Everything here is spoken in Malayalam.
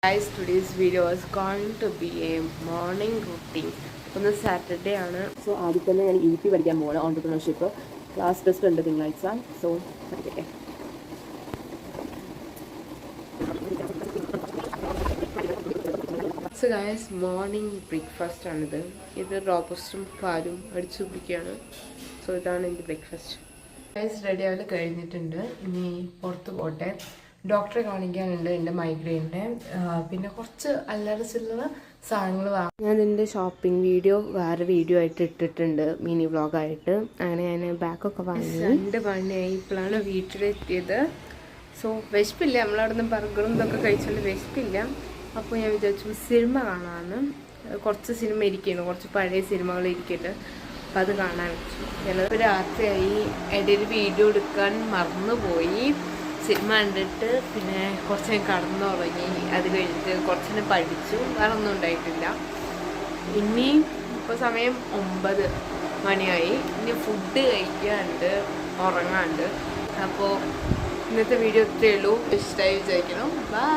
Guys, today's video is going to be a morning routine. On Saturday ആണ്. സോ ആദ്യം തന്നെ ഞാൻ EP പഠിക്കാൻ പോവാണ്, ഓൺട്രപ്രണർഷിപ്പ്. ക്ലാസ് ടെസ്റ്റ് ഉണ്ട് തിങ്കളാഴ്ച. സോ പഠിക്കട്ടെ. സോ ഗൈസ്, മോർണിംഗ് ബ്രേക്ക്ഫാസ്റ്റ് ആണിത്. ഇത് റോബസ്റ്റും പാലും അടിച്ചു കുടിക്കുകയാണ്. സോ ഇതാണ് എൻ്റെ ബ്രേക്ക്ഫാസ്റ്റ്. ഗൈസ്, റെഡി ആവല് കഴിഞ്ഞിട്ടുണ്ട്. ഇനി പുറത്ത് പോട്ടെ. ഡോക്ടറെ കാണിക്കാനുണ്ട് എൻ്റെ മൈഗ്രെയിൻ്റെ. പിന്നെ കുറച്ച് അല്ലറ ചില്ലറ സാധനങ്ങൾ വാങ്ങും. ഞാൻ എൻ്റെ ഷോപ്പിംഗ് വീഡിയോ വേറെ വീഡിയോ ആയിട്ട് ഇട്ടിട്ടുണ്ട്, മിനി വ്ളോഗായിട്ട്. അങ്ങനെ ഞാൻ ബാഗൊക്കെ വാങ്ങി 2 മണിയായി. ഇപ്പോഴാണ് വീട്ടിലെത്തിയത്. സോ വിശപ്പില്ല, നമ്മളവിടെ നിന്ന് ബർഗറും ഇതൊക്കെ കഴിച്ചുകൊണ്ട് വിശപ്പില്ല. അപ്പോൾ ഞാൻ വിചാരിച്ചു സിനിമ കാണാമെന്ന്. കുറച്ച് സിനിമ ഇരിക്കുന്നു, കുറച്ച് പഴയ സിനിമകൾ ഇരിക്കട്ടെ. അപ്പോൾ അത് കാണാൻ വെച്ചു. ഞാനപ്പോൾ രാത്രിയായി. ഇടയിൽ വീഡിയോ എടുക്കാൻ മറന്നുപോയി. സിനിമ കണ്ടിട്ട് പിന്നെ കുറച്ച് ഞാൻ കടന്നുറങ്ങി. അത് കഴിഞ്ഞിട്ട് കുറച്ചിന് പഠിച്ചു. വേറെ ഒന്നും ഉണ്ടായിട്ടില്ല. ഇനി ഇപ്പോൾ സമയം 9 മണിയായി. ഇനി ഫുഡ് കഴിക്കാനുണ്ട്, ഉറങ്ങാനുണ്ട്. അപ്പോൾ ഇന്നത്തെ വീഡിയോ ഇത്രയേ ഉള്ളൂ. ഇഷ്ടമായി വിചാരിക്കണം. ബൈ.